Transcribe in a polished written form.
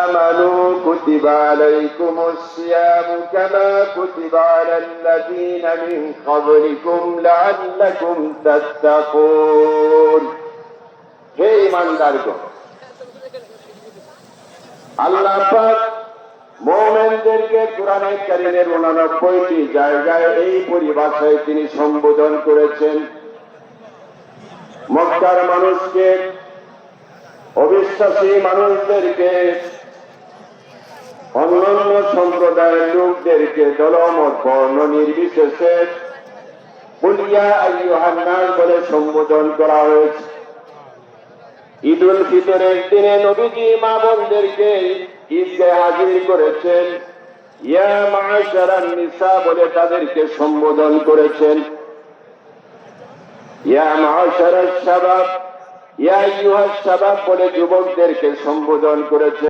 آمنوا كتب عليكم الصيام كما كتب على الذين من قبلكم لعلكم تتقون হে ঈমানদারগণ আল্লাহ পাক মুমিনদেরকে কোরআনে কারীমের 89টি জায়গায় এই পরিভাষায় তিনি সম্বোধন করেছেন। মক্কার মানুষকে, অবিশ্বাসী মানুষদেরকে, অন্যান্য সম্প্রদায়ের লোকদেরকে দলমত বর্ণ নির্বিশেষে কুল ইয়া আইয়ুহান নাস বলে সম্বোধন করা হয়েছে। ঈদুল ফিতরের দিনে নবীজি মা বোনদেরকে ঈদগাহে হাজির করেছেন, ইয়া মা'শারান নিসা বলে তাদেরকে সম্বোধন করেছেন, ইয়া মা'শারাশ শাবাব, ইয়া আইয়ুহাশ শাবাব বলে যুবকদেরকে সম্বোধন করেছেন।